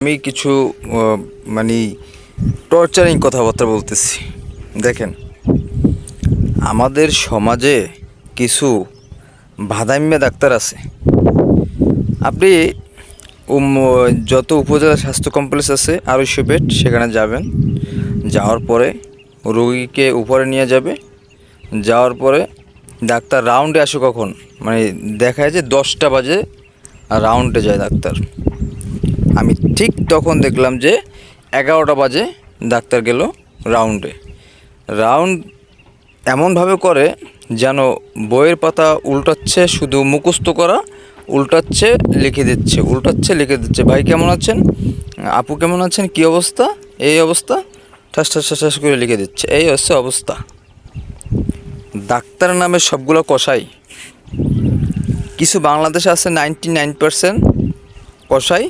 আমি কিছু মানে টর্চারিং কথাবার্তা বলতেছি। দেখেন, আমাদের সমাজে কিছু ভাদাইম্যা ডাক্তার আছে। আপনি যত উপজেলা স্বাস্থ্য কমপ্লেক্স আছে 250 বেড, সেখানে যাবেন। যাওয়ার পরে রোগীকে উপরে নিয়ে যাবে। যাওয়ার পরে ডাক্তার রাউন্ডে আসে কখন, মানে দেখায় যে 10টা বাজে রাউন্ডে যায় ডাক্তার। আমি ঠিক তখন দেখলাম যে 11টা বাজে ডাক্তার গেল রাউন্ডে। রাউন্ড এমনভাবে করে যেন বইয়ের পাতা উল্টাচ্ছে, শুধু মুখস্থ করা, উল্টাচ্ছে লিখে দিচ্ছে, উল্টাচ্ছে লিখে দিচ্ছে। ভাই কেমন আছেন, আপু কেমন আছেন, কী অবস্থা, এই অবস্থা, ঠাস ঠাস ঠাস ঠাস করে লিখে দিচ্ছে। এই হচ্ছে অবস্থা। ডাক্তার নামে সবগুলো কষাই। কিছু বাংলাদেশে আছে 99% কষাই,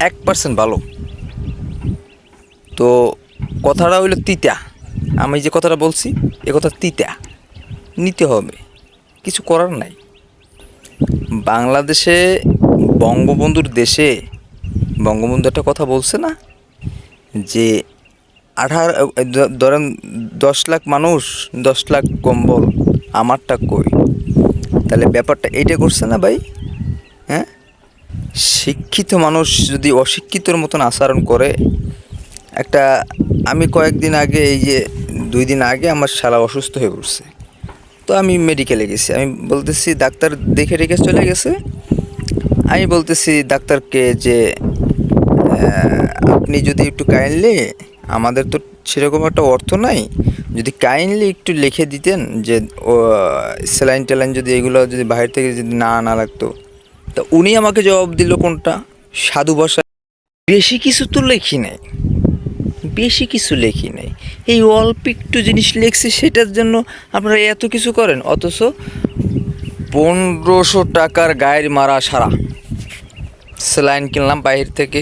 1% ভালো। তো কথাটা হইলো তিতা। আমি যে কথাটা বলছি এ কথা তিতা, নিতে হবে, কিছু করার নাই। বাংলাদেশে বঙ্গবন্ধুর দেশে বঙ্গবন্ধু একটা কথা বলছে না, যে ধরেন 10 লাখ মানুষ, 10 লাখ কম্বল, আমারটা কই। তাহলে ব্যাপারটা এইটা করছে না ভাই। হ্যাঁ, শিক্ষিত মানুষ যদি অশিক্ষিতর মতন আচরণ করে, একটা আমি কয়েকদিন আগে, এই যে 2 দিন আগে আমার শালা অসুস্থ হয়ে পড়ছে। তো আমি মেডিকেলে গেছি, আমি বলতেছি ডাক্তার দেখে রেখে চলে গেছে। আমি বলতেছি ডাক্তারকে যে আপনি যদি একটু কাইন্ডলি, আমাদের তো সেরকম একটা অর্থ নাই, যদি কাইন্ডলি একটু লিখে দিতেন যে স্যালাইন ট্যালাইন যদি এগুলো যদি বাইরে থেকে যদি না আনা লাগতো। তা উনি আমাকে জবাব দিল কোনটা, সাধু ভাষায়। বেশি কিছু তো লেখি নাই, বেশি কিছু লেখি নাই, এই অল্প একটু জিনিস লিখছি, সেটার জন্য আপনারা এত কিছু করেন। অথচ 1500 টাকার গায়ের মারা সারা, স্যালাইন কিনলাম বাইরে থেকে,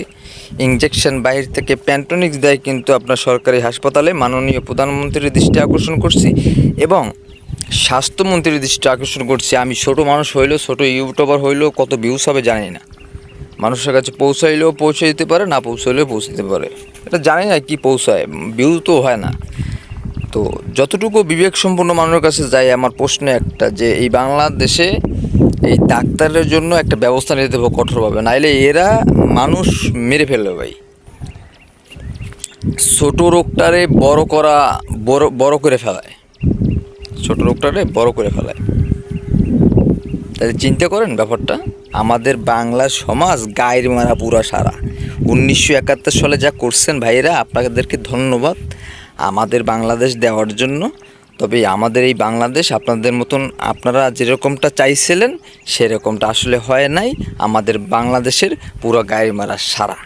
ইঞ্জেকশন বাইরে থেকে, প্যান্টোনিক্স দেয় কিন্তু আপনার সরকারি হাসপাতালে। মাননীয় প্রধানমন্ত্রীর দৃষ্টি আকর্ষণ করছি এবং স্বাস্থ্যমন্ত্রীর দৃষ্টি আকর্ষণ করছি। আমি ছোটো মানুষ হইলেও, ছোটো ইউটিউবার হইলেও কত ভিউজ হবে জানি না। মানুষের কাছে পৌঁছাইলেও পৌঁছে দিতে পারে, না পৌঁছাইলেও পৌঁছে দিতে পারে, এটা জানি না কি পৌঁছায়, ভিউজ তো হয় না। তো যতটুকু বিবেক সম্পন্ন মানুষের কাছে যায়, আমার প্রশ্ন একটা, যে এই বাংলাদেশে এই ডাক্তারের জন্য একটা ব্যবস্থা নিতে হবে কঠোরভাবে, নাইলে এরা মানুষ মেরে ফেলবে ভাই। ছোট রোগটারে বড় করা, বড় করে ফেলায়, ছোট রোগটারে বড় করে ফেলায়। তাহলে চিন্তা করেন ব্যাপারটা। আমাদের বাংলা সমাজ গায়ের মারা পুরা সারা। 1971 সালে যা করছেন ভাইয়েরা, আপনাদেরকে ধন্যবাদ আমাদের বাংলাদেশ দেওয়ার জন্য। তবে আমাদের এই বাংলাদেশ আপনাদের মতন, আপনারা যেরকমটা চাইছিলেন সেরকমটা আসলে হয় নাই। আমাদের বাংলাদেশের পুরো গায়ের মারা সারা।